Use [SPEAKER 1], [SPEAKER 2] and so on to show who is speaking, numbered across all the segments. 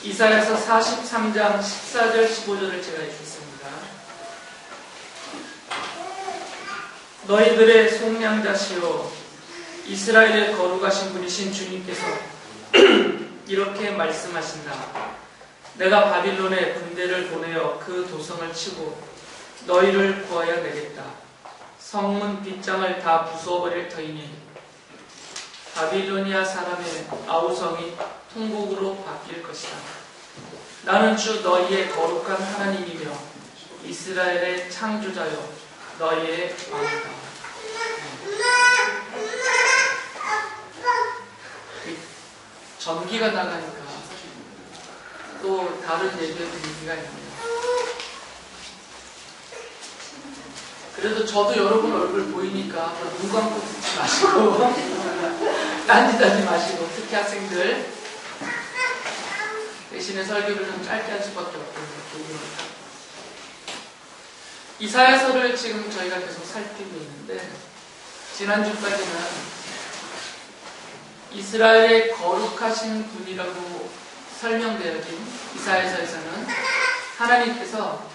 [SPEAKER 1] 이사야서 43장 14절 15절을 제가 읽겠습니다. 너희들의 속량자시오 이스라엘의 거룩하신 분이신 주님께서 이렇게 말씀하신다. 내가 바빌론에 군대를 보내어 그 도성을 치고 너희를 구하여 내겠다. 성문 빗장을 다 부숴버릴 터이니 바빌로니아 사람의 아우성이 통곡으로 바뀔 것이다. 나는 주 너희의 거룩한 하나님이며 이스라엘의 창조자여 너희의 왕이다. 전기가 나가니까 또 다른 예배 분위기가 있네요. 그래도 저도 여러분 얼굴 보이니까 눈 감고 듣지 마시고 딴짓하지 마시고 특히 학생들 대신에 설교를 좀 짧게 할 수밖에 없거든요. 이사야서를 지금 저희가 계속 살피고 있는데 지난주까지는 이스라엘의 거룩하신 분이라고 설명되어진 이사야서에서는 하나님께서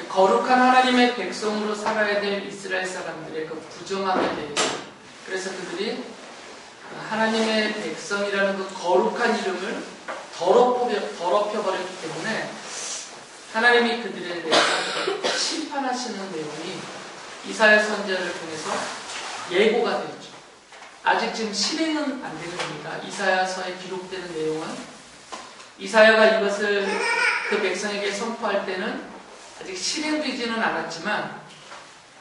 [SPEAKER 1] 거룩한 하나님의 백성으로 살아야 될 이스라엘 사람들의 그 부정함에 대해서 그래서 그들이 하나님의 백성이라는 그 거룩한 이름을 더럽혀버렸기 때문에 하나님이 그들에 대해서 심판하시는 내용이 이사야 선지자를 통해서 예고가 되었죠. 아직 지금 실행은 안 되는 겁니다. 이사야서에 기록되는 내용은 이사야가 이것을 그 백성에게 선포할 때는 아직 실행되지는 않았지만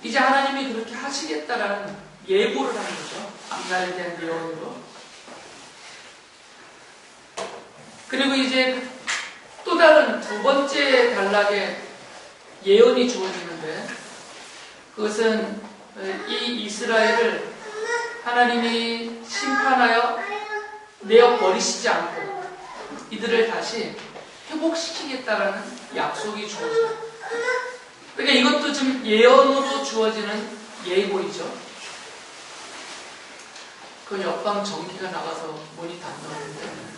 [SPEAKER 1] 이제 하나님이 그렇게 하시겠다라는 예고를 하는 거죠. 앞날에 대한 예언으로. 그리고 이제 또 다른 두 번째 단락의 예언이 주어지는데 그것은 이 이스라엘을 하나님이 심판하여 내어 버리시지 않고 이들을 다시 회복시키겠다라는 약속이 주어져요. 그러니까 이것도 지금 예언으로 주어지는 예고이죠. 그 옆방 전기가 나가서 모니터 안 나오는데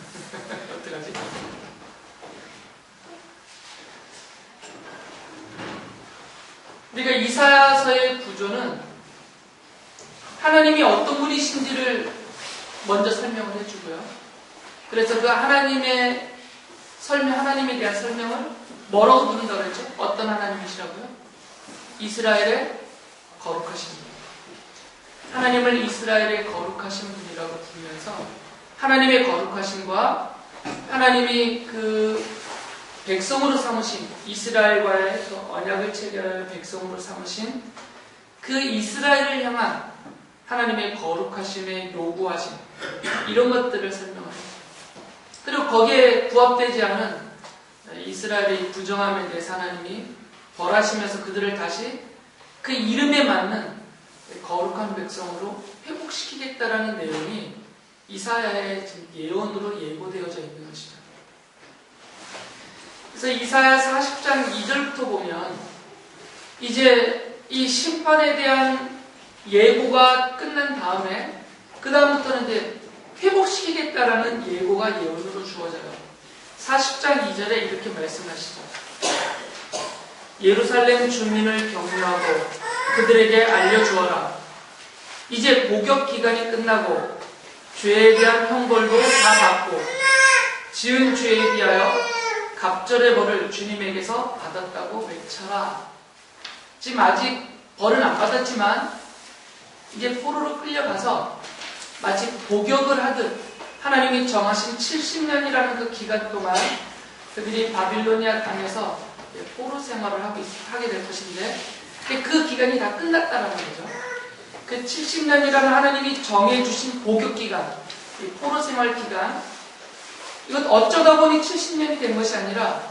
[SPEAKER 1] 어떡하지? 그러니까 이사야서의 구조는 하나님이 어떤 분이신지를 먼저 설명을 해주고요. 그래서 그 하나님에 대한 설명을 뭐라고 부른다고 그랬죠? 어떤 하나님이시라고요? 이스라엘의 거룩하신 분. 하나님을 이스라엘의 거룩하신 분이라고 부르면서 하나님의 거룩하심과 하나님이 그 백성으로 삼으신 이스라엘과의 언약을 체결할 백성으로 삼으신 그 이스라엘을 향한 하나님의 거룩하심에 요구하신 이런 것들을 설명합니다. 그리고 거기에 부합되지 않은 이스라엘의 부정함에 대해서 하나님이 벌하시면서 그들을 다시 그 이름에 맞는 거룩한 백성으로 회복시키겠다라는 내용이 이사야의 예언으로 예고되어져 있는 것이죠. 그래서 이사야 40장 2절부터 보면 이제 이 심판에 대한 예고가 끝난 다음에 그 다음부터는 이제 회복시키겠다라는 예고가 예언으로 주어져요. 40장 2절에 이렇게 말씀하시죠. 예루살렘 주민을 격려하고 그들에게 알려주어라. 이제 복역 기간이 끝나고 죄에 대한 형벌도 다 받고 지은 죄에 비하여 갑절의 벌을 주님에게서 받았다고 외쳐라. 지금 아직 벌은 안 받았지만 이제 포로로 끌려가서 마치 복역을 하듯 하나님이 정하신 70년이라는 그 기간 동안 그들이 바빌로니아 땅에서 포로 생활을 하게 될 것인데 그 기간이 다 끝났다는 거죠. 그 70년이라는 하나님이 정해주신 복역 기간, 이 포로 생활 기간, 이건 어쩌다 보니 70년이 된 것이 아니라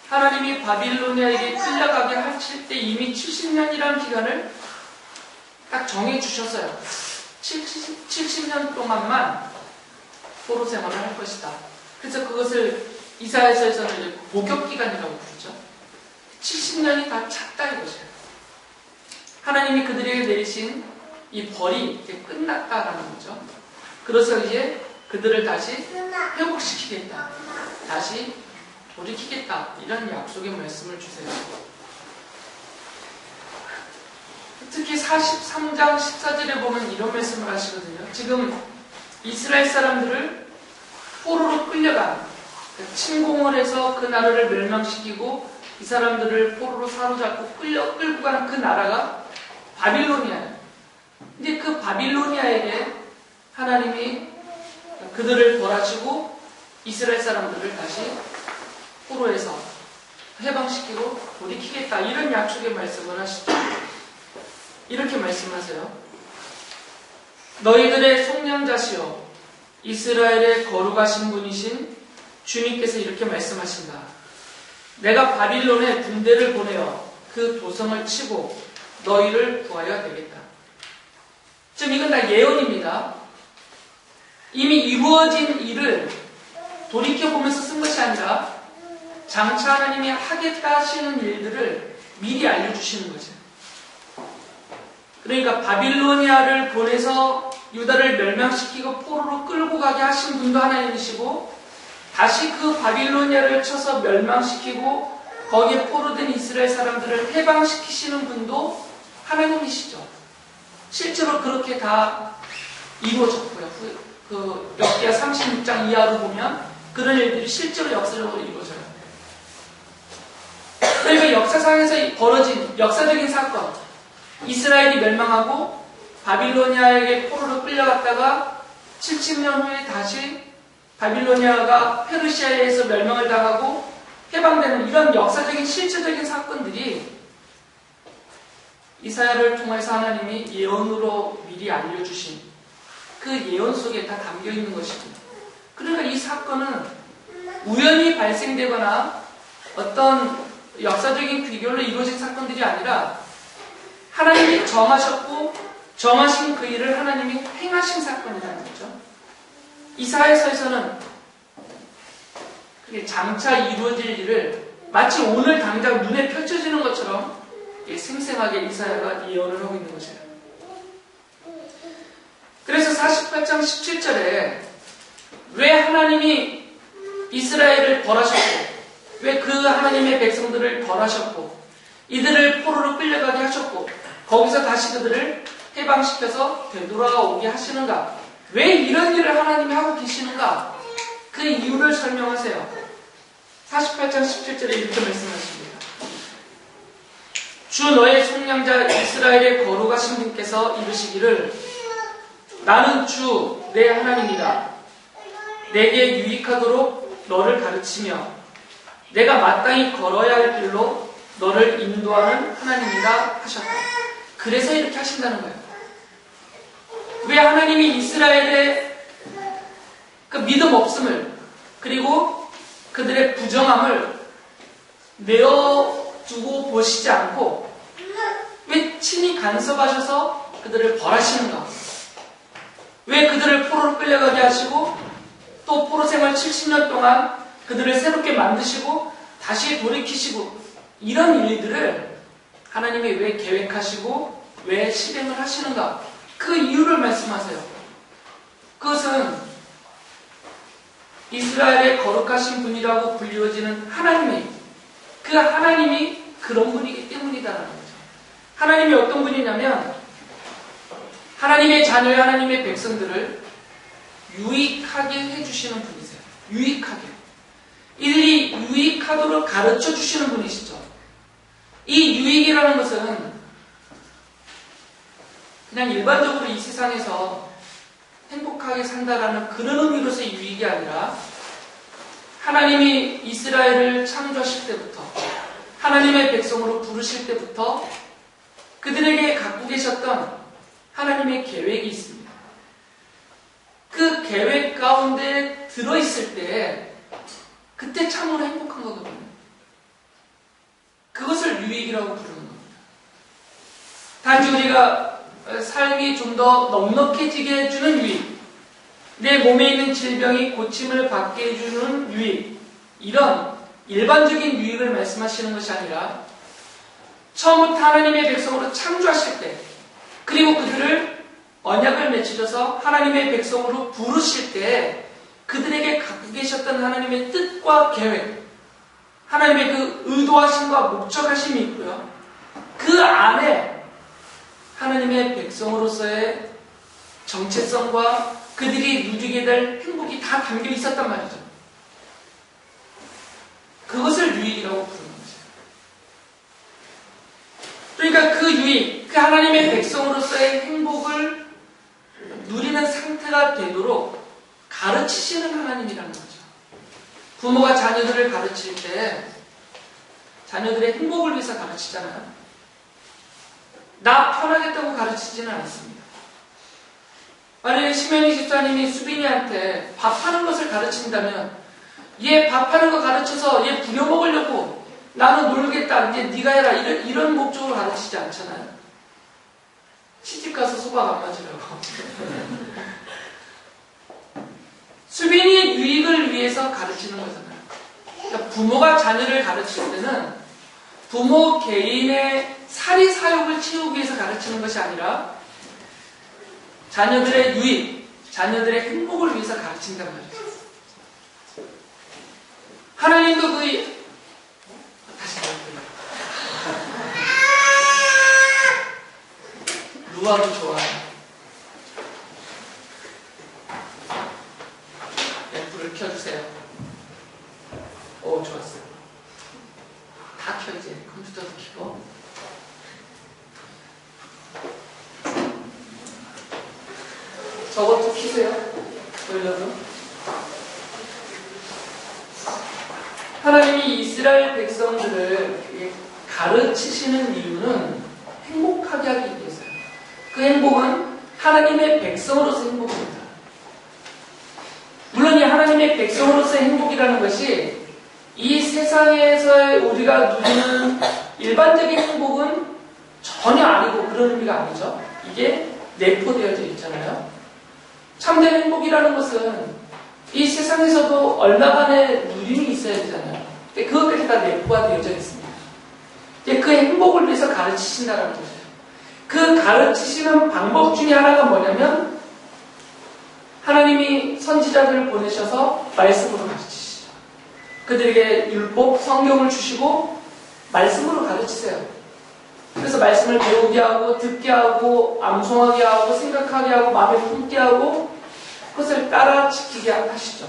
[SPEAKER 1] 하나님이 바빌로니아에게 끌려가게 하실 때 이미 70년이라는 기간을 딱 정해주셨어요. 70년 동안만 포로 생활을 할 것이다. 그래서 그것을 이사야서에서는 이제 복역기간이라고 부르죠. 70년이 다 찼다 이것이에요. 하나님이 그들에게 내리신 이 벌이 이제 끝났다라는 거죠. 그래서 이제 그들을 다시 회복시키겠다. 다시 돌이키겠다. 이런 약속의 말씀을 주세요. 특히 43장 14절에 보면 이런 말씀을 하시거든요. 지금 이스라엘 사람들을 포로로 끌려간, 침공을 해서 그 나라를 멸망시키고 이 사람들을 포로로 사로잡고 끌고 가는 그 나라가 바빌로니아예요. 근데 그 바빌로니아에게 하나님이 그들을 벌하시고 이스라엘 사람들을 다시 포로에서 해방시키고 돌이키겠다. 이런 약속의 말씀을 하시죠. 이렇게 말씀하세요. 너희들의 속량자시여 이스라엘의 거룩하신 분이신 주님께서 이렇게 말씀하신다. 내가 바빌론에 군대를 보내어 그 도성을 치고 너희를 구하여 되겠다. 지금 이건 다 예언입니다. 이미 이루어진 일을 돌이켜보면서 쓴 것이 아니라 장차 하나님이 하겠다 하시는 일들을 미리 알려주시는 거죠. 그러니까 바빌로니아를 보내서 유다를 멸망시키고 포로로 끌고 가게 하신 분도 하나님이시고 다시 그 바빌로니아를 쳐서 멸망시키고 거기에 포로된 이스라엘 사람들을 해방시키시는 분도 하나님이시죠. 실제로 그렇게 다 이루어졌고요. 그 역기하 36장 이하로 보면 그런 일들이 실제로 역사적으로 이루어져요. 그러니까 역사상에서 벌어진 역사적인 사건, 이스라엘이 멸망하고 바빌로니아에게 포로로 끌려갔다가 70년 후에 다시 바빌로니아가 페르시아에 의해서 멸망을 당하고 해방되는 이런 역사적인 실체적인 사건들이 이사야를 통해서 하나님이 예언으로 미리 알려주신 그 예언 속에 다 담겨있는 것입니다. 그러니까 이 사건은 우연히 발생되거나 어떤 역사적인 귀결로 이루어진 사건들이 아니라 하나님이 정하셨고 정하신 그 일을 하나님이 행하신 사건이라는 거죠. 이사야서에서는 장차 이루어질 일을 마치 오늘 당장 눈에 펼쳐지는 것처럼 생생하게 이사야가 예언을 하고 있는 것이에요. 그래서 48장 17절에 왜 하나님이 이스라엘을 벌하셨고 왜 그 하나님의 백성들을 벌하셨고 이들을 포로로 끌려가게 하셨고 거기서 다시 그들을 해방시켜서 되돌아오게 하시는가? 왜 이런 일을 하나님이 하고 계시는가? 그 이유를 설명하세요. 48장 17절에 이렇게 말씀하십니다. 주 너의 속량자 이스라엘의 거룩하신 분께서 이르시기를 나는 주 내 하나님이다. 내게 유익하도록 너를 가르치며 내가 마땅히 걸어야 할 길로 너를 인도하는 하나님이다 하셨다. 그래서 이렇게 하신다는 거예요. 왜 하나님이 이스라엘의 그 믿음 없음을 그리고 그들의 부정함을 내어두고 보시지 않고 왜 친히 간섭하셔서 그들을 벌하시는가? 왜 그들을 포로로 끌려가게 하시고 또 포로 생활 70년 동안 그들을 새롭게 만드시고 다시 돌이키시고 이런 일들을 하나님이 왜 계획하시고 왜 실행을 하시는가? 그 이유를 말씀하세요. 그것은 이스라엘의 거룩하신 분이라고 불리워지는 하나님이 그 하나님이 그런 분이기 때문이다라는 거죠. 하나님이 어떤 분이냐면 하나님의 자녀의 하나님의 백성들을 유익하게 해주시는 분이세요. 유익하게. 이들이 유익하도록 가르쳐 주시는 분이시죠. 이 유익이라는 것은 그냥 일반적으로 이 세상에서 행복하게 산다라는 그런 의미로서의 유익이 아니라 하나님이 이스라엘을 창조하실 때부터 하나님의 백성으로 부르실 때부터 그들에게 갖고 계셨던 하나님의 계획이 있습니다. 그 계획 가운데 들어있을 때 그때 참으로 행복한 거거든요. 그것을 유익이라고 부르는 겁니다. 단지 우리가 삶이 좀 더 넉넉해지게 해주는 유익, 내 몸에 있는 질병이 고침을 받게 해주는 유익, 이런 일반적인 유익을 말씀하시는 것이 아니라 처음부터 하나님의 백성으로 창조하실 때 그리고 그들을 언약을 맺으셔서 하나님의 백성으로 부르실 때 그들에게 갖고 계셨던 하나님의 뜻과 계획, 하나님의 그 의도하심과 목적하심이 있고요. 그 안에 하나님의 백성으로서의 정체성과 그들이 누리게 될 행복이 다 담겨 있었단 말이죠. 그것을 유익이라고 부르는 거죠. 그러니까 그 유익, 그 하나님의 백성으로서의 행복을 누리는 상태가 되도록 가르치시는 하나님이라는 거죠. 부모가 자녀들을 가르칠 때 자녀들의 행복을 위해서 가르치잖아요. 나 편하겠다고 가르치지는 않습니다. 만약에 심연희 집사님이 수빈이한테 밥하는 것을 가르친다면 얘 밥하는 거 가르쳐서 얘 부려먹으려고 나는 놀겠다, 이제 네가 해라 이런 목적으로 가르치지 않잖아요. 시집가서 소박 안 맞으려고. 수빈이의 유익을 위해서 가르치는 거잖아요. 그러니까 부모가 자녀를 가르칠 때는 부모 개인의 사리사욕을 채우기 위해서 가르치는 것이 아니라 자녀들의 유익, 자녀들의 행복을 위해서 가르친단 말이죠. 하나님도 다시 말해요. 루아도 좋아요. 네, 불을 켜주세요. 오, 좋았어요. 다 켜지. 컴퓨터도 켜고. 저것도 켜세요. 보일러도. 하나님이 이스라엘 백성들을 가르치시는 이유는 행복하게 하기 위해서요. 그 행복은 하나님의 백성으로서 행복입니다. 물론 이 하나님의 백성으로서의 행복이라는 것이 이 세상에서 우리가 누리는 일반적인 행복은 전혀 아니고 그런 의미가 아니죠. 이게 내포되어져 있잖아요. 참된 행복이라는 것은 이 세상에서도 얼마간의 누림이 있어야 되잖아요. 그것까지 다 내포가 되어져 있습니다. 그 행복을 위해서 가르치신다는 거죠. 그 가르치시는 방법 중에 하나가 뭐냐면 하나님이 선지자들을 보내셔서 말씀으로 가르치시죠. 그들에게 율법, 성경을 주시고 말씀으로 가르치세요. 그래서 말씀을 배우게 하고 듣게 하고 암송하게 하고 생각하게 하고 마음에 품게 하고 그것을 따라 지키게 하시죠.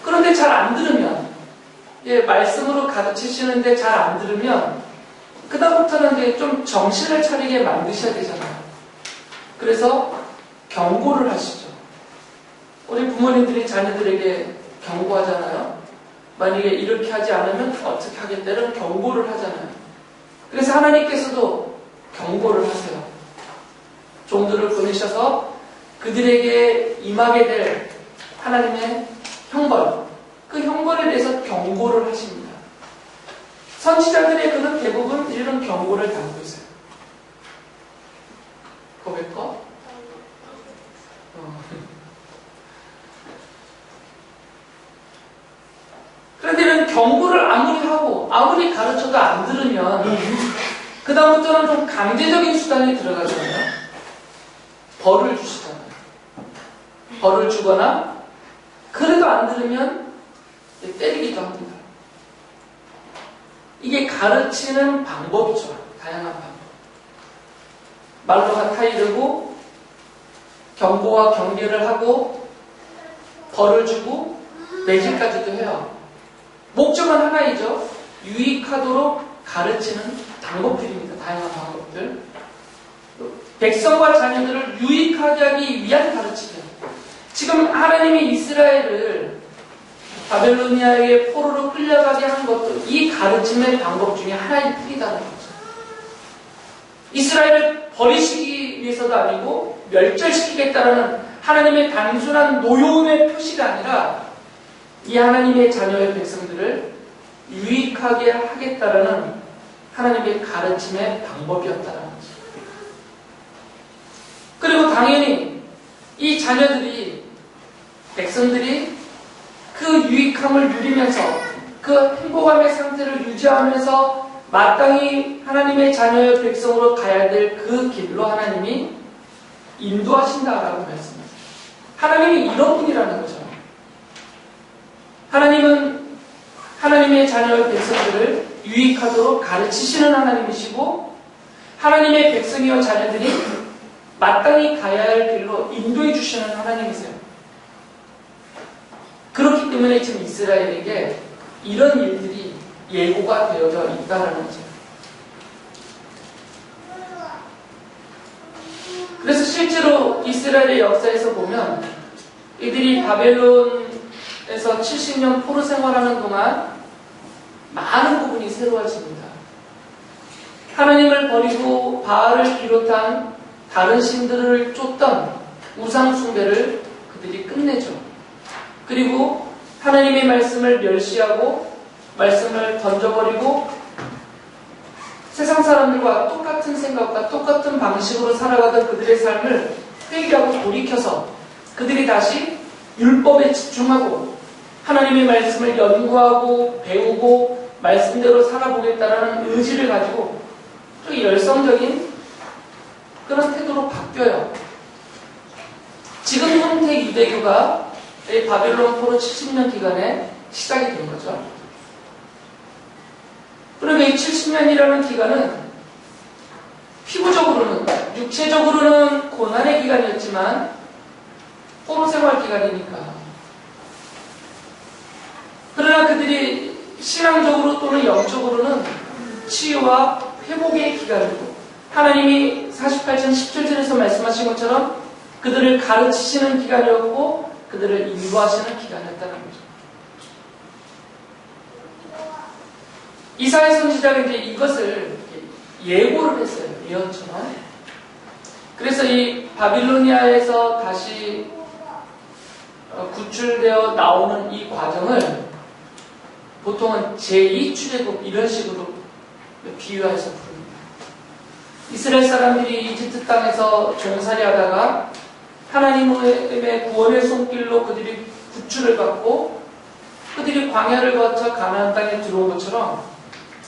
[SPEAKER 1] 그런데 잘 안 들으면 말씀으로 가르치시는데 잘 안 들으면 그다음부터는 좀 정신을 차리게 만드셔야 되잖아요. 그래서 경고를 하시죠. 우리 부모님들이 자녀들에게 경고하잖아요. 만약에 이렇게 하지 않으면 어떻게 하겠다는 경고를 하잖아요. 그래서 하나님께서도 경고를 하세요. 종들을 보내셔서 그들에게 임하게 될 하나님의 형벌, 그 형벌에 대해서 경고를 하십니다. 선지자들의 글은 대부분 이런 경고를 담고 있어요. 고백거? 그런데 이런 경고를 아무리 하고 아무리 가르쳐도 안 들으면 그 다음부터는 좀 강제적인 수단이 들어가잖아요. 벌을 주시잖아요. 벌을 주거나 그래도 안 들으면 때리기도 합니다. 이게 가르치는 방법이죠. 다양한 방법. 말로가 타이르고 경고와 경계를 하고 벌을 주고 매질까지도 해요. 목적은 하나이죠. 유익하도록 가르치는 방법들입니다. 다양한 방법들. 백성과 자녀들을 유익하게 하기 위한 가르침이에요. 지금 하나님이 이스라엘을 바벨로니아의 포로로 끌려가게 한 것도 이 가르침의 방법 중에 하나일 뿐이다는 거죠. 이스라엘을 버리시기 위해서도 아니고 멸절시키겠다는 하나님의 단순한 노여움의 표시가 아니라 이 하나님의 자녀의 백성들을 유익하게 하겠다라는 하나님의 가르침의 방법이었다는 거죠. 그리고 당연히 이 자녀들이, 백성들이 그 유익함을 누리면서 그 행복함의 상태를 유지하면서 마땅히 하나님의 자녀의 백성으로 가야 될 그 길로 하나님이 인도하신다라고 말씀하세요. 하나님이 이런 분이라는 거죠. 하나님은 하나님의 자녀 백성들을 유익하도록 가르치시는 하나님이시고, 하나님의 백성이와 자녀들이 마땅히 가야 할 길로 인도해 주시는 하나님이세요. 그렇기 때문에 지금 이스라엘에게 이런 일들이 예고가 되어져 있다는 거죠. 그래서 실제로 이스라엘의 역사에서 보면 이들이 바벨론에서 70년 포로 생활하는 동안 많은 부분이 새로워집니다. 하나님을 버리고 바알을 비롯한 다른 신들을 쫓던 우상 숭배를 그들이 끝내죠. 그리고 하나님의 말씀을 멸시하고 말씀을 던져버리고 세상 사람들과 똑같은 생각과 똑같은 방식으로 살아가던 그들의 삶을 회개하고 돌이켜서 그들이 다시 율법에 집중하고 하나님의 말씀을 연구하고 배우고 말씀대로 살아보겠다라는 의지를 가지고 좀 열성적인 그런 태도로 바뀌어요. 지금 형태 유대교가 바벨론 포로 70년 기간에 시작이 된 거죠. 그러면 이 70년이라는 기간은 피부적으로는, 육체적으로는 고난의 기간이었지만 포로 생활 기간이니까. 그러나 그들이 신앙적으로 또는 영적으로는 치유와 회복의 기간이고, 하나님이 48장 17절에서 말씀하신 것처럼 그들을 가르치시는 기간이었고 그들을 인도하시는 기간이었다는 거죠. 이사야 선지자가 이제 이것을 예고를 했어요. 예언처럼. 그래서 이 바빌로니아에서 다시 구출되어 나오는 이 과정을 보통은 제2 출애굽 이런 식으로 비유해서 부릅니다. 이스라엘 사람들이 이집트 땅에서 종살이 하다가 하나님의 구원의 손길로 그들이 구출을 받고 그들이 광야를 거쳐 가나안 땅에 들어온 것처럼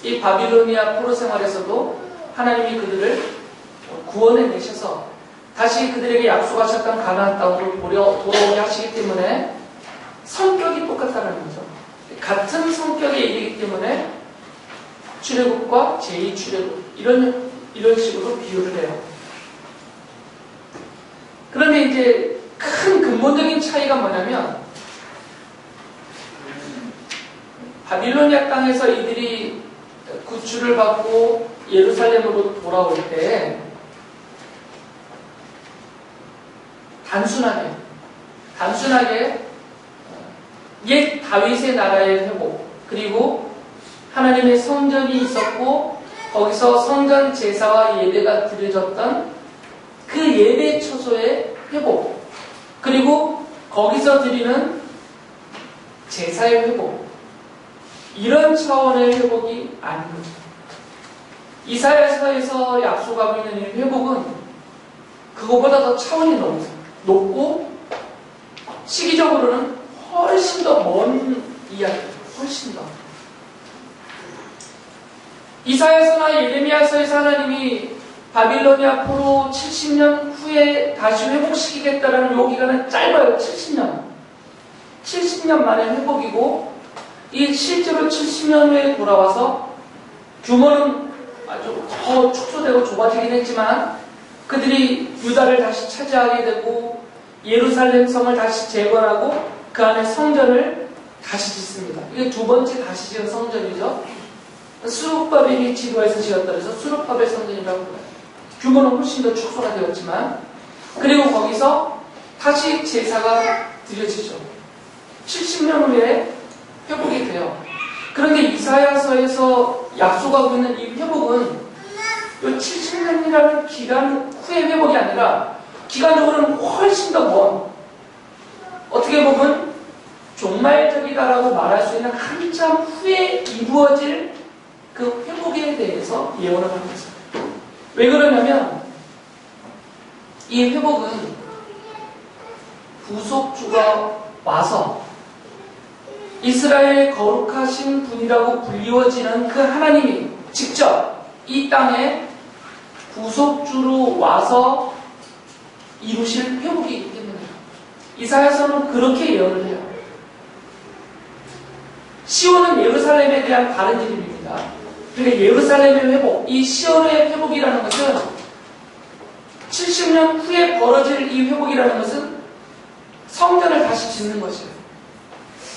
[SPEAKER 1] 이 바빌로니아 포로 생활에서도 하나님이 그들을 구원해 내셔서 다시 그들에게 약속하셨던 가나안 땅으로 돌아오게 하시기 때문에 성격이 똑같다는 거죠. 같은 성격의 일이기 때문에 출애굽과 제2출애굽 이런 식으로 비유를 해요. 그런데 이제 큰 근본적인 차이가 뭐냐면 바빌로니아 땅에서 이들이 구출을 받고 예루살렘으로 돌아올 때 단순하게 옛 다윗의 나라의 회복, 그리고 하나님의 성전이 있었고 거기서 성전 제사와 예배가 드려졌던 그 예배 처소의 회복, 그리고 거기서 드리는 제사의 회복, 이런 차원의 회복이 아닌 거죠. 이사야서에서 약속하고 있는 이 회복은 그거보다 더 차원이 높고 시기적으로는 훨씬 더 먼 이야기예요. 훨씬 더. 이사야서나 예레미야서에서 하나님이 바빌로니아 포로 70년 후에 다시 회복시키겠다라는 요 기간은 짧아요. 70년. 70년 만에 회복이고 이 실제로 70년 후에 돌아와서 규모는 아주 더 축소되고 좁아지긴 했지만 그들이 유다를 다시 차지하게 되고 예루살렘 성을 다시 재건하고 그 안에 성전을 다시 짓습니다. 이게 두 번째 다시 지은 성전이죠. 수룹바벨이 지도해서 지었다 그래서 수룹바벨 성전이라고 불러요. 규모는 훨씬 더 축소가 되었지만 그리고 거기서 다시 제사가 드려지죠. 70년 후에 회복이 돼요. 그런데 이사야서에서 약속하고 있는 이 회복은 이 70년이라는 기간 후의 회복이 아니라 기간적으로는 훨씬 더 먼, 어떻게 보면 종말적이다라고 말할 수 있는 한참 후에 이루어질 그 회복에 대해서 예언을 하고 있어요. 왜 그러냐면 이 회복은 구속주가 와서 이스라엘 거룩하신 분이라고 불리워지는 그 하나님이 직접 이 땅에 구속주로 와서 이루실 회복이기 때문에 이사야서는 그렇게 예언을 해요. 시온은 예루살렘에 대한 다른 이름입니다. 그러니까 예루살렘의 회복, 이 시온의 회복이라는 것은 70년 후에 벌어질 이 회복이라는 것은 성전을 다시 짓는 것이에요.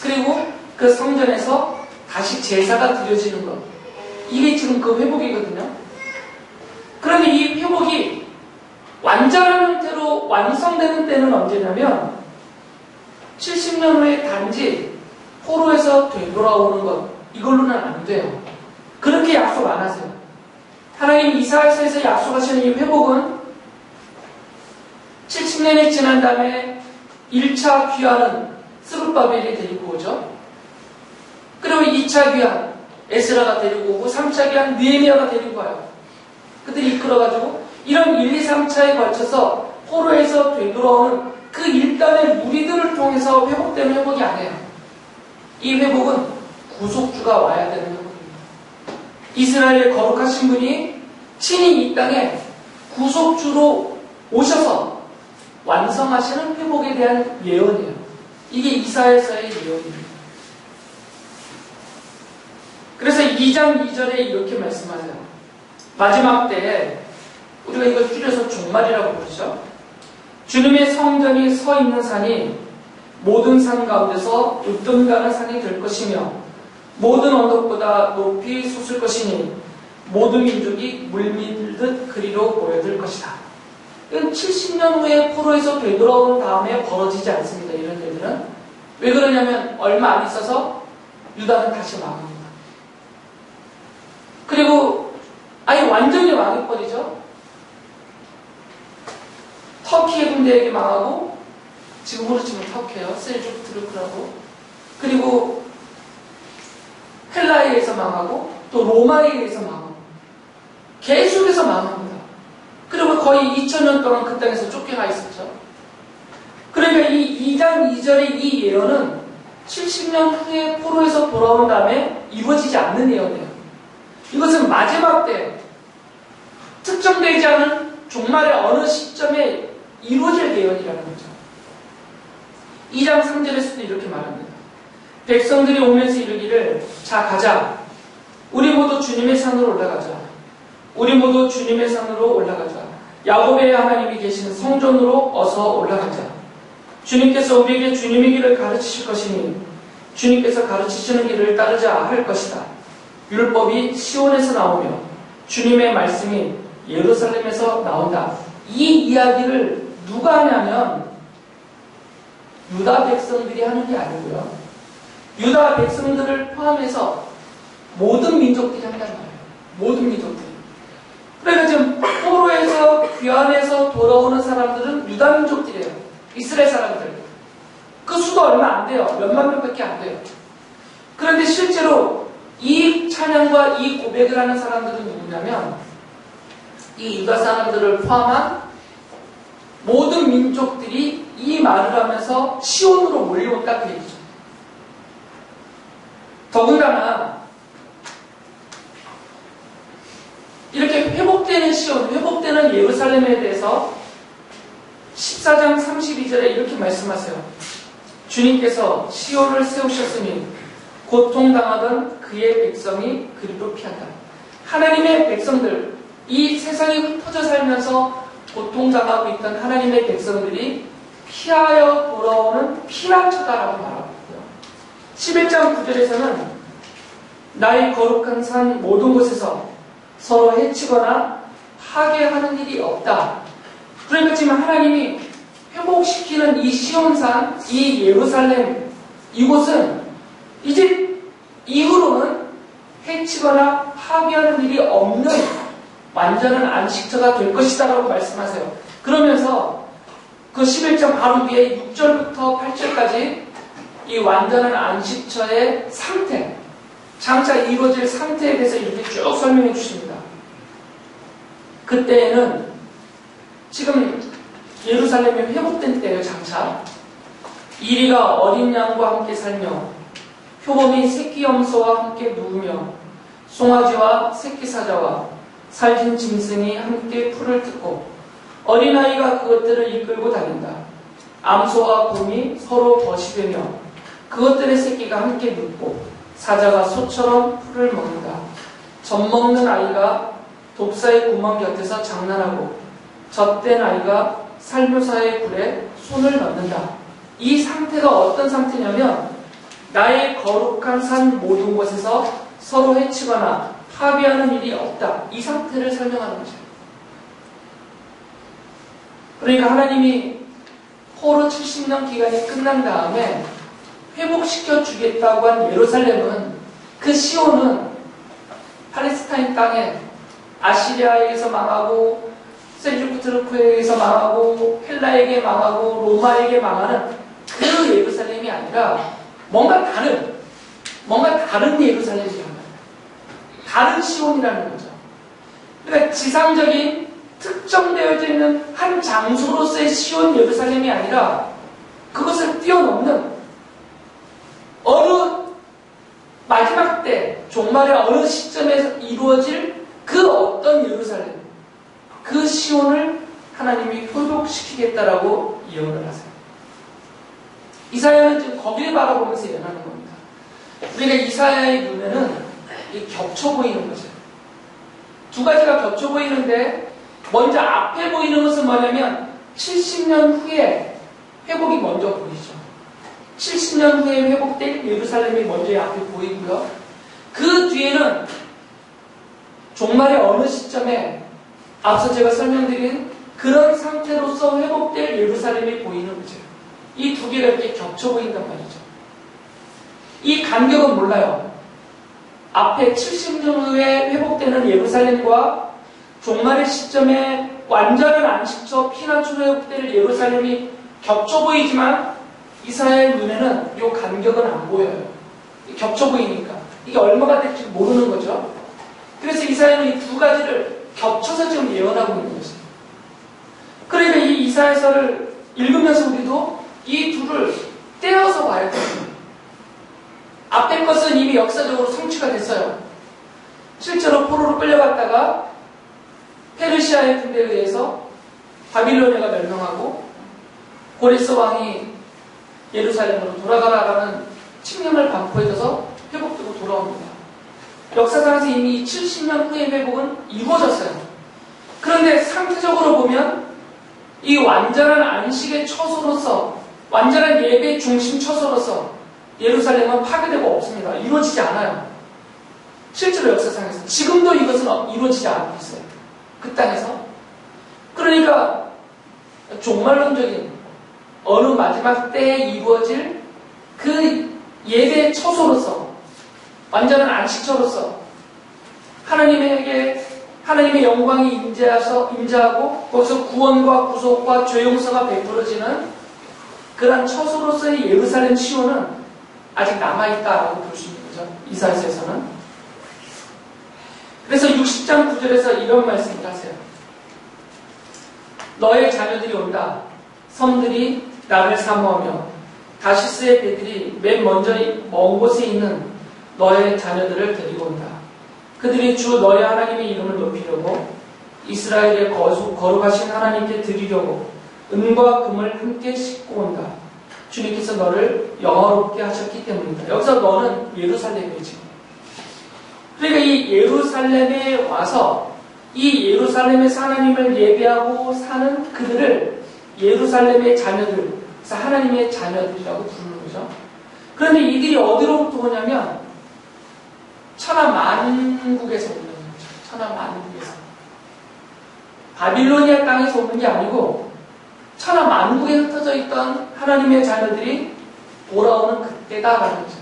[SPEAKER 1] 그리고 그 성전에서 다시 제사가 드려지는 것. 이게 지금 그 회복이거든요. 그런데 이 회복이 완전한 형태로 완성되는 때는 언제냐면 70년 후에 단지 포로에서 되돌아오는 것. 이걸로는 안 돼요. 그렇게 약속 안 하세요. 하나님 이사야서에서 약속하시는 이 회복은 70년이 지난 다음에 1차 귀환은 스룹바벨이 데리고 오죠. 그리고 2차 귀환 에스라가 데리고 오고 3차 귀환 느헤미야가 데리고 와요. 그들이 이끌어가지고 이런 1, 2, 3차에 걸쳐서 포로에서 되돌아오는 그 일단의 무리들을 통해서 회복되는 회복이 아니에요. 이 회복은 구속주가 와야 되는 회복입니다. 이스라엘의 거룩하신 분이 친히 이 땅에 구속주로 오셔서 완성하시는 회복에 대한 예언이에요. 이게 이사야서의 예언입니다. 그래서 2장 2절에 이렇게 말씀하세요. 마지막 때에 우리가 이걸 줄여서 종말이라고 부르죠. 주님의 성전이 서 있는 산이 모든 산 가운데서 으뜸가는 산이 될 것이며 모든 언덕보다 높이 솟을 것이니 모든 민족이 물밀듯 그리로 모여들 것이다. 이건 70년 후에 포로에서 되돌아온 다음에 벌어지지 않습니다. 이런 일들은. 왜 그러냐면 얼마 안 있어서 유다는 다시 망합니다. 그리고 아예 완전히 망해버리죠. 터키의 군대에게 망하고 지금으로 치면 터키예요. 셀주크 트루크라고. 그리고 헬라에 의해서 망하고 또 로마에 의해서 망하고 계속해서 망합니다. 그리고 거의 2000년 동안 그 땅에서 쫓겨가 있었죠. 그러니까 이 2장 2절의 이 예언은 70년 후에 포로에서 돌아온 다음에 이루어지지 않는 예언이에요. 이것은 마지막 때 특정되지 않은 종말의 어느 시점에 이루어질 예언이라는 거죠. 2장 3절에서도 이렇게 말합니다. 백성들이 오면서 이르기를 자 가자. 우리 모두 주님의 산으로 올라가자. 우리 모두 주님의 산으로 올라가자. 야곱의 하나님이 계시는 성전으로 어서 올라가자. 주님께서 우리에게 주님의 길을 가르치실 것이니 주님께서 가르치시는 길을 따르자 할 것이다. 율법이 시온에서 나오며 주님의 말씀이 예루살렘에서 나온다. 이 이야기를 누가 하냐면 유다 백성들이 하는 게 아니고요. 유다 백성들을 포함해서 모든 민족들이 한다는 거예요. 모든 민족들이. 그러니까 지금 포로에서 귀환해서 돌아오는 사람들은 유다 민족들이에요. 이스라엘 사람들. 그 수도 얼마 안 돼요. 몇만 명밖에 안 돼요. 그런데 실제로 이 찬양과 이 고백을 하는 사람들은 누구냐면 이 유다 사람들을 포함한 모든 민족들이 이 말을 하면서 시온으로 몰려온다 그 얘기죠. 더군다나 이렇게 회복되는 시온, 회복되는 예루살렘에 대해서 14장 32절에 이렇게 말씀하세요. 주님께서 시온을 세우셨으니 고통당하던 그의 백성이 그리로 피한다. 하나님의 백성들, 이 세상에 흩어져 살면서 고통당하고 있던 하나님의 백성들이 피하여 돌아오는 피난처다라고 말하고요. 11장 9절에서는 나의 거룩한 산 모든 곳에서 서로 해치거나 파괴하는 일이 없다. 그러니까 지금 하나님이 회복시키는 이 시온산, 이 예루살렘, 이곳은 이제 이후로는 해치거나 파괴하는 일이 없는 완전한 안식처가 될 것이다 라고 말씀하세요. 그러면서 그 11장 바로 위에 6절부터 8절까지 이 완전한 안식처의 상태, 장차 이루어질 상태에 대해서 이렇게 쭉 설명해 주십니다. 그때에는 지금 예루살렘이 회복된 때예요. 장차 이리가 어린 양과 함께 살며 표범이 새끼 염소와 함께 누우며 송아지와 새끼 사자와 살진 짐승이 함께 풀을 뜯고 어린아이가 그것들을 이끌고 다닌다. 암소와 곰이 서로 벗이되며 그것들의 새끼가 함께 눕고 사자가 소처럼 풀을 먹는다. 젖 먹는 아이가 독사의 구멍 곁에서 장난하고 젖된 아이가 살묘사의 굴에 손을 넣는다. 이 상태가 어떤 상태냐면 나의 거룩한 산 모든 곳에서 서로 해치거나 파괴하는 일이 없다. 이 상태를 설명하는 거죠. 그러니까 하나님이 포로 70년 기간이 끝난 다음에 회복시켜 주겠다고 한 예루살렘은, 그 시온은 팔레스타인 땅에 아시리아에게서 망하고 셀주크 트르크에게서 망하고 헬라에게 망하고 로마에게 망하는 그 예루살렘이 아니라 뭔가 다른 예루살렘이라는 거예요. 다른 시온이라는 거죠. 그러니까 지상적인 특정되어져 있는 한 장소로서의 시온 예루살렘이 아니라 그것을 뛰어넘는 어느 마지막 때 종말의 어느 시점에서 이루어질 그 어떤 예루살렘, 그 시온을 하나님이 회복시키겠다라고 예언을 하세요. 이사야는 지금 거기를 바라보면서 예언하는 겁니다. 우리가 이사야의 눈에는 겹쳐 보이는 거죠. 두 가지가 겹쳐 보이는데 먼저 앞에 보이는 것은 뭐냐면 70년 후에 회복이 먼저 보이죠. 70년 후에 회복될 예루살렘이 먼저 앞에 보이고요. 그 뒤에는 종말의 어느 시점에 앞서 제가 설명드린 그런 상태로서 회복될 예루살렘이 보이는 거죠. 이 두 개가 이렇게 겹쳐 보인단 말이죠. 이 간격은 몰라요. 앞에 70년 후에 회복되는 예루살렘과 종말의 시점에 완전한 안식처 피난처로 회복될 예루살렘이 겹쳐 보이지만 이사야의 눈에는 이 간격은 안 보여요. 겹쳐 보이니까. 이게 얼마가 될지 모르는 거죠. 그래서 이사야는 이 두 가지를 겹쳐서 지금 예언하고 있는 것입니다. 그러니까 이 이사야서를 읽으면서 우리도 이 둘을 떼어서 봐야 됩니다. 앞에 것은 이미 역사적으로 성취가 됐어요. 실제로 포로로 끌려갔다가 페르시아의 군대에 의해서 바빌로니아가 멸망하고 고레스 왕이 예루살렘으로 돌아가라라는 칙령을 반포해줘서 회복되고 돌아옵니다. 역사상에서 이미 70년 후의 회복은 이루어졌어요. 그런데 상태적으로 보면 이 완전한 안식의 처소로서, 완전한 예배의 중심 처소로서 예루살렘은 파괴되고 없습니다. 이루어지지 않아요. 실제로 역사상에서 지금도 이것은 이루어지지 않고 있어요. 그 땅에서. 그러니까 종말론적인 어느 마지막 때에 이루어질 그 예배의 처소로서, 완전한 안식처로서 하나님의 영광이 임재하고 거기서 구원과 구속과 죄 용서가 베풀어지는 그러한 처소로서의 예루살렘 시온은 아직 남아있다라고 볼 수 있는 거죠. 이사야서에서는. 그래서 60장 9절에서 이런 말씀을 하세요. 너의 자녀들이 온다. 섬들이 나를 사모하며 다시스의 배들이 맨 먼저 먼 곳에 있는 너의 자녀들을 데리고 온다. 그들이 주 너의 하나님의 이름을 높이려고 이스라엘의 거룩하신 하나님께 드리려고 은과 금을 함께 싣고 온다. 주님께서 너를 영화롭게 하셨기 때문이다. 여기서 너는 예루살렘이지. 그러니까 이 예루살렘에 와서 이 예루살렘에서 하나님을 예배하고 사는 그들을 예루살렘의 자녀들, 그래서 하나님의 자녀들이라고 부르는 거죠. 그런데 이들이 어디로부터 오냐면 천하만국에서 오는 거죠. 천하만국에서. 바빌로니아 땅에서 오는 게 아니고 천하만국에 흩어져 있던 하나님의 자녀들이 돌아오는 그때다라는 거죠.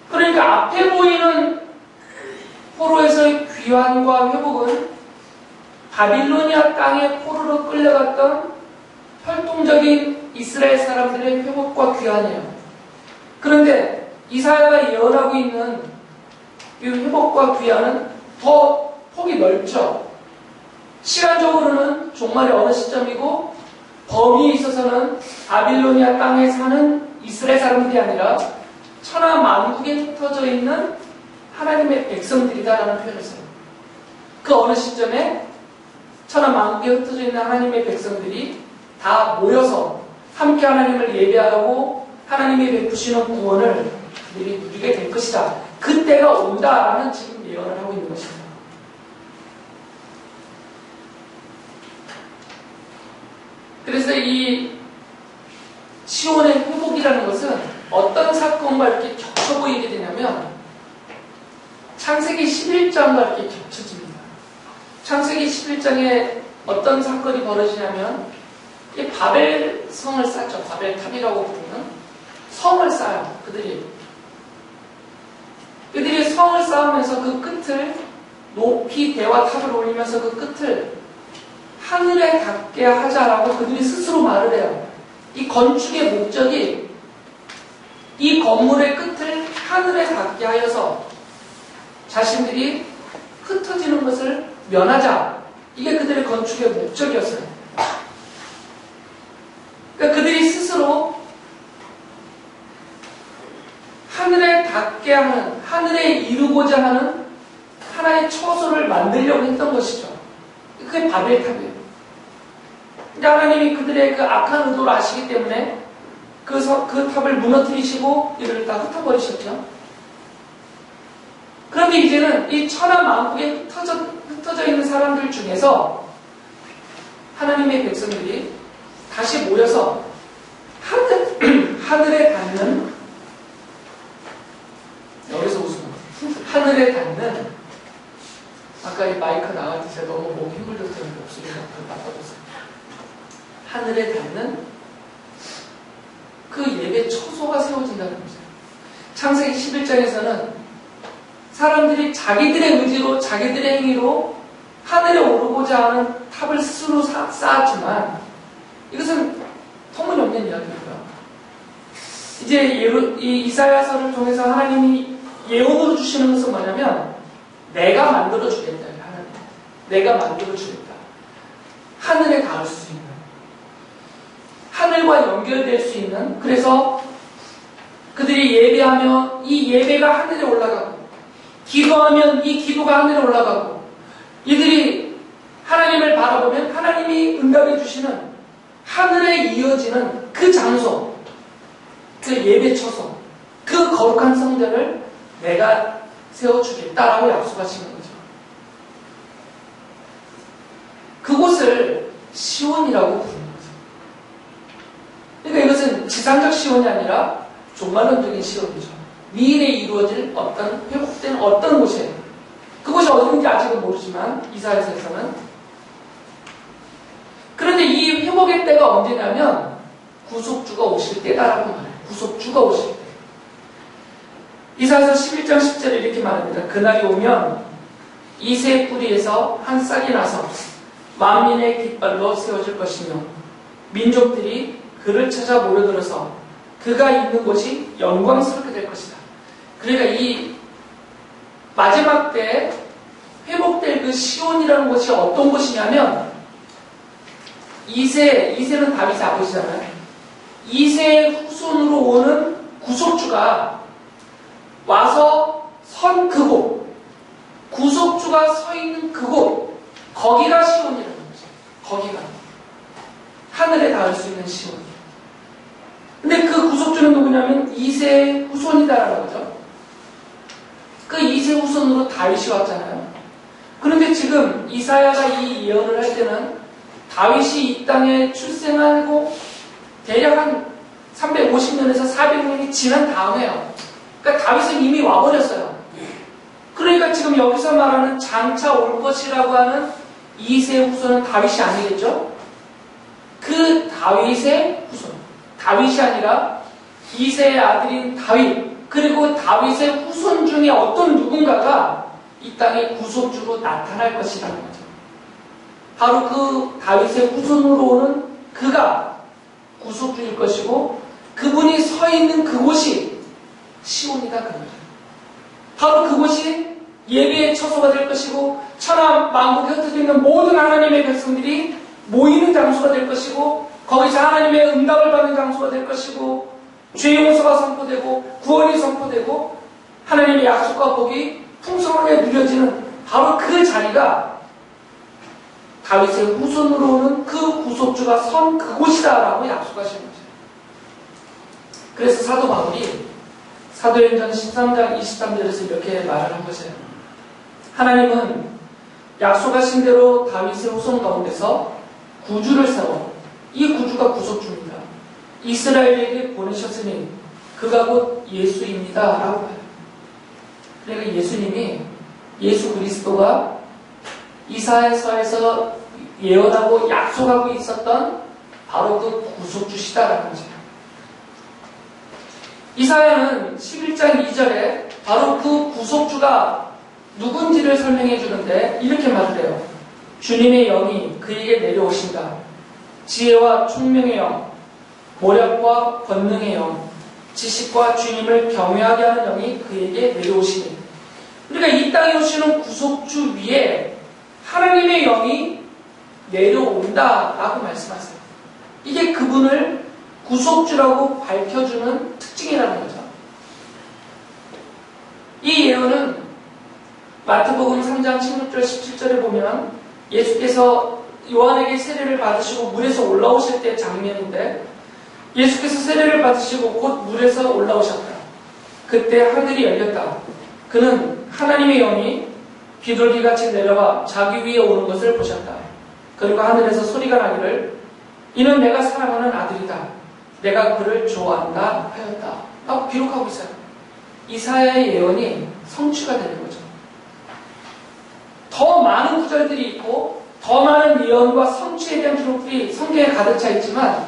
[SPEAKER 1] 그러니까 앞에 보이는 포로에서의 귀환과 회복은 바빌로니아 땅에 포로로 끌려갔던 활동적인 이스라엘 사람들의 회복과 귀환이에요. 그런데 이사야가 예언하고 있는 이 회복과 귀환은 더 폭이 넓죠. 시간적으로는 종말의 어느 시점이고 범위에 있어서는 바빌로니아 땅에 사는 이스라엘 사람들이 아니라 천하만국에 흩어져 있는 하나님의 백성들이다라는 표현을 써요. 그 어느 시점에 천하만국에 흩어져 있는 하나님의 백성들이 다 모여서 함께 하나님을 예배하고 하나님이 베푸시는 구원을 그들이 누리게 될 것이다. 그때가 온다라는 지금 예언을 하고 있는 것입니다. 그래서 이 시온의 회복이라는 것은 어떤 사건과 이렇게 겹쳐 보이게 되냐면 창세기 11장과 이렇게 겹쳐집니다. 창세기 11장에 어떤 사건이 벌어지냐면 이 바벨성을 쌓죠. 바벨탑이라고 부르는 성을 쌓아요. 그들이 성을 쌓으면서 그 끝을 높이 대화탑을 올리면서 그 끝을 하늘에 닿게 하자라고 그들이 스스로 말을 해요. 이 건축의 목적이 이 건물의 끝을 하늘에 닿게 하여서 자신들이 흩어지는 것을 면하자. 이게 그들의 건축의 목적이었어요. 그러니까 그들이 스스로 하늘에 닿게 하는, 하늘에 이루고자 하는 하나의 처소를 만들려고 했던 것이죠. 그게 바벨탑이에요. 그러니까 하나님이 그들의 그 악한 의도를 아시기 때문에 그 탑을 무너뜨리시고 이를 다 흩어버리셨죠. 그런데 이제는 이 천하 만국에 흩어져 있는 사람들 중에서 하나님의 백성들이 다시 모여서 하늘에 닿는, 여기서 웃으면 하늘에 닿는, 아까 이 마이크 나갈 때 제가 너무 목이 힘들었더니 목소리가 나빠졌어요. 하늘에 닿는 그 예배 처소가 세워진다는 거죠. 창세기 11장에서는 사람들이 자기들의 의지로, 자기들의 행위로 하늘에 오르고자 하는 탑을 스스로 쌓았지만 이것은 터무니없는 이야기입니다. 이제 이 이사야서를 통해서 하나님이 예언으로 주시는 것은 뭐냐면 내가 만들어주겠다. 하나님. 내가 만들어주겠다. 하늘에 닿을 수 있는, 하늘과 연결될 수 있는, 그래서 그들이 예배하며 이 예배가 하늘에 올라가고 기도하면 이 기도가 하늘에 올라가고 이들이 하나님을 바라보면 하나님이 응답해 주시는 하늘에 이어지는 그 장소, 그 예배 처소, 그 거룩한 성전을 내가 세워주겠다라고 약속하시는 거죠. 그곳을 시온이라고 부르는 거죠. 그러니까 이것은 지상적 시온이 아니라 종말론적인 시온이죠. 미래에 이루어질 어떤 회복된 어떤 곳이에요. 그곳이 어딘지 아직은 모르지만 이사야서에서는. 그런데 이 회복의 때가 언제냐면 구속주가 오실 때다라고 말해요. 구속주가 오실 때. 이사야서 11장 10절에 이렇게 말합니다. 그날이 오면 이새의 뿌리에서 한 싹이 나서 만민의 깃발로 세워질 것이며 민족들이 그를 찾아 모여들어서 그가 있는 곳이 영광스럽게 될 것이다. 그러니까 이 마지막 때 회복될 그 시온이라는 곳이 어떤 곳이냐면 이새는 다윗의 아버지잖아요. 이새의 후손으로 오는 구속주가 와서 선 그곳, 구속주가 서 있는 그곳, 거기가 시온이라는 거죠. 거기가 하늘에 닿을 수 있는 시온. 근데 그 구속주는 누구냐면 이새의 후손이다라는 거죠. 그 이새 후손으로 다윗이 왔잖아요. 그런데 지금 이사야가 이 예언을 할 때는 다윗이 이 땅에 출생하고 대략 한 350년에서 400년이 지난 다음에요. 그러니까 다윗은 이미 와버렸어요. 그러니까 지금 여기서 말하는 장차 올 것이라고 하는 이새의 후손은 다윗이 아니겠죠? 그 다윗의 후손, 다윗이 아니라 이새의 아들인 다윗, 그리고 다윗의 후손 중에 어떤 누군가가 이 땅의 구속주로 나타날 것이라는 거죠. 바로 그 다윗의 후손으로 오는 그가 구속주일 것이고 그분이 서 있는 그곳이 시온이다 그 말이에요. 바로 그곳이 예배의 처소가 될 것이고 천하 만국에 흩어져 있는 모든 하나님의 백성들이 모이는 장소가 될 것이고 거기서 하나님의 응답을 받는 장소가 될 것이고 죄 용서가 선포되고 구원이 선포되고 하나님의 약속과 복이 풍성하게 누려지는 바로 그 자리가 다윗의 후손으로 오는 그 구속주가 선 그곳이다라고 약속하신 거죠. 그래서 사도 바울이 사도행전 13장 23절에서 이렇게 말을 한 것이에요. 하나님은 약속하신 대로 다윗의 후손 가운데서 구주를 세워 이 구주가 구속주입니다. 이스라엘에게 보내셨으니 그가 곧 예수입니다. 라고 해요. 그러니까 예수님이 예수 그리스도가 이사야서에서 예언하고 약속하고 있었던 바로 그 구속주시다라는 거죠. 이사야는 11장 2절에 바로 그 구속주가 누군지를 설명해 주는데 이렇게 말을 해요. 주님의 영이 그에게 내려오신다. 지혜와 총명의 영, 모략과 권능의 영, 지식과 주님을 경외하게 하는 영이 그에게 내려오시니. 그러니까 이 땅에 오시는 구속주 위에 하나님의 영이 내려온다라고 말씀하세요. 이게 그분을 구속주라고 밝혀주는 특징이라는 거죠. 이 예언은 마태복음 3장 16절 17절에 보면 예수께서 요한에게 세례를 받으시고 물에서 올라오실 때 장면인데 예수께서 세례를 받으시고 곧 물에서 올라오셨다. 그때 하늘이 열렸다. 그는 하나님의 영이 비둘기같이 내려와 자기 위에 오는 것을 보셨다. 그리고 하늘에서 소리가 나기를 이는 내가 사랑하는 아들이다. 내가 그를 좋아한다 하였다. 라고 기록하고 있어요. 이사야의 예언이 성취가 되는 거죠. 더 많은 구절들이 있고 더 많은 예언과 성취에 대한 기록들이 성경에 가득 차 있지만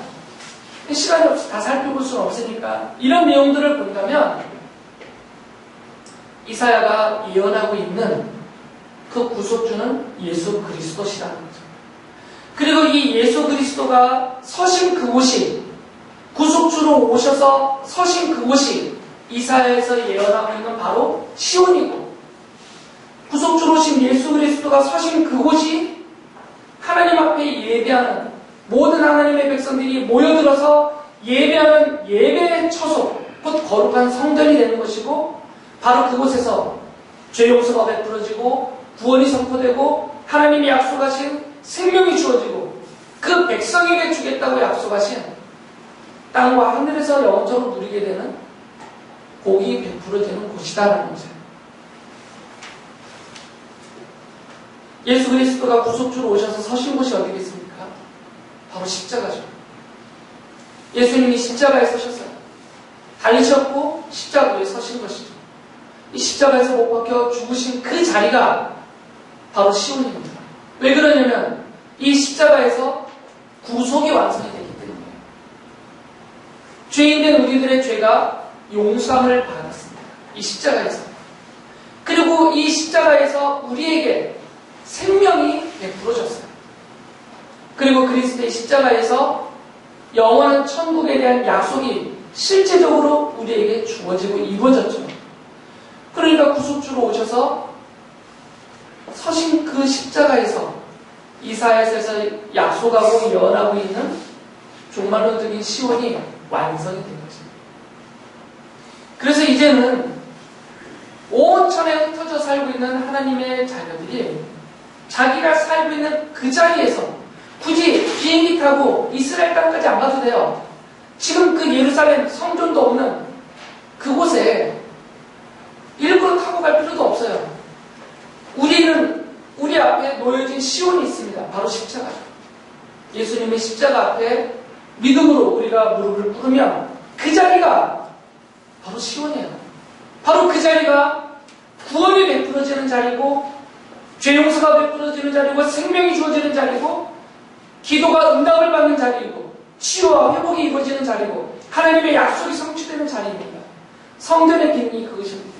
[SPEAKER 1] 시간이 없이 다 살펴볼 수는 없으니까 이런 내용들을 본다면 이사야가 예언하고 있는 그 구속주는 예수 그리스도시라는 거죠. 그리고 이 예수 그리스도가 서신 그곳이 구속주로 오셔서 서신 그곳이 이사야에서 예언하고 있는 바로 시온이고 구속주로 오신 예수 그리스도가 서신 그곳이 하나님 앞에 예배하는 모든 하나님의 백성들이 모여들어서 예배하는 예배의 처소, 곧 거룩한 성전이 되는 것이고 바로 그곳에서 죄 용서가 베풀어지고 구원이 선포되고 하나님이 약속하신 생명이 주어지고 그 백성에게 주겠다고 약속하신 땅과 하늘에서 영원토록 누리게 되는 복이 베풀어지는 곳이다라는 거죠. 예수 그리스도가 구속주로 오셔서 서신 곳이 어디겠습니까? 바로 십자가죠. 예수님이 십자가에 서셨어요. 달리셨고 십자가에 서신 것이죠. 이 십자가에서 못 박혀 죽으신 그 자리가 바로 시온입니다. 왜 그러냐면 이 십자가에서 구속이 완성이 되기 때문이에요. 죄인된 우리들의 죄가 용서함을 받았습니다. 이 십자가에서. 그리고 이 십자가에서 우리에게 생명이 베풀어졌어요. 그리고 그리스도의 십자가에서 영원한 천국에 대한 약속이 실제적으로 우리에게 주어지고 이루어졌죠. 그러니까 구속주로 오셔서 서신 그 십자가에서 이사야서에서 약속하고 예언하고 있는 종말론적인 시온이 완성이 된 거죠. 그래서 이제는 온 천에 흩어져 살고 있는 하나님의 자녀들이 자기가 살고 있는 그 자리에서 굳이 비행기 타고 이스라엘 땅까지 안 가도 돼요. 지금 그 예루살렘 성전도 없는 그곳에 일부러 타고 갈 필요도 없어요. 우리는 우리 앞에 놓여진 시온이 있습니다. 바로 십자가죠. 예수님의 십자가 앞에 믿음으로 우리가 무릎을 꿇으면 그 자리가 바로 시온이에요. 바로 그 자리가 구원이 베풀어지는 자리고 죄 용서가 베풀어지는 자리고 생명이 주어지는 자리고 기도가 응답을 받는 자리이고 치유와 회복이 이루어지는 자리고 하나님의 약속이 성취되는 자리입니다. 성전의 기능이 그것입니다.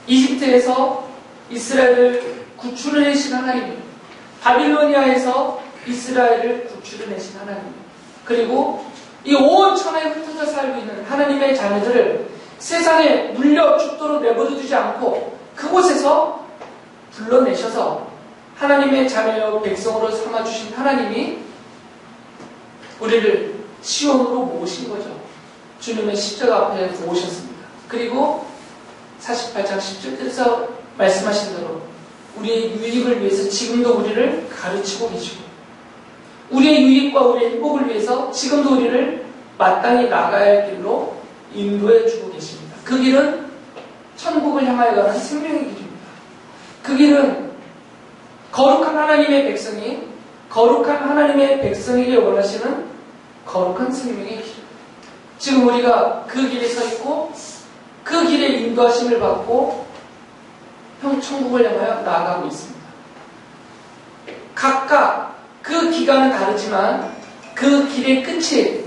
[SPEAKER 1] 이집트에서 이스라엘을 구출해내신 하나님, 바빌로니아에서 이스라엘을 구출해내신 하나님, 그리고 이 온 천하에 흩어져 살고 있는 하나님의 자녀들을 세상에 물려 죽도록 내버려두지 않고 그곳에서 불러내셔서 하나님의 자녀 백성으로 삼아주신 하나님이 우리를 시온으로 모으신 거죠. 주님의 십자가 앞에 모으셨습니다. 그리고 48장 10절에서 말씀하신 대로 우리의 유익을 위해서 지금도 우리를 가르치고 계시고, 우리의 유익과 우리의 행복을 위해서 지금도 우리를 마땅히 나가야 할 길로 인도해 주고 계십니다. 그 길은 천국을 향하여 가는 생명의 길입니다. 그 길은 거룩한 하나님의 백성에게 원하시는 거룩한 생명의 길. 지금 우리가 그 길에 서 있고 그 길에 인도하심을 받고 천국을 향하여 나아가고 있습니다. 각각 그 기간은 다르지만 그 길의 끝이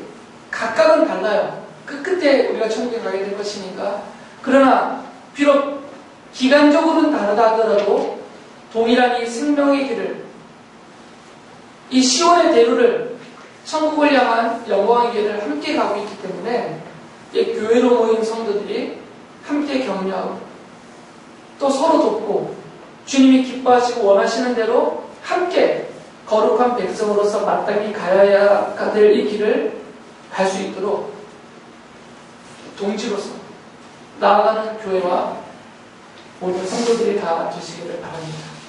[SPEAKER 1] 각각은 달라요. 그 끝에 우리가 천국에 가게 될 것이니까. 그러나 비록 기간적으로는 다르다 하더라도 동일한 이 생명의 길을, 이 시온의 대로를, 천국을 향한 영광의 길을 함께 가고 있기 때문에 이 교회로 모인 성도들이 함께 격려하고 또 서로 돕고 주님이 기뻐하시고 원하시는 대로 함께 거룩한 백성으로서 마땅히 가야 될 이 길을 갈 수 있도록 동지로서 나아가는 교회와 모든 성도들이 다 되시기를 바랍니다.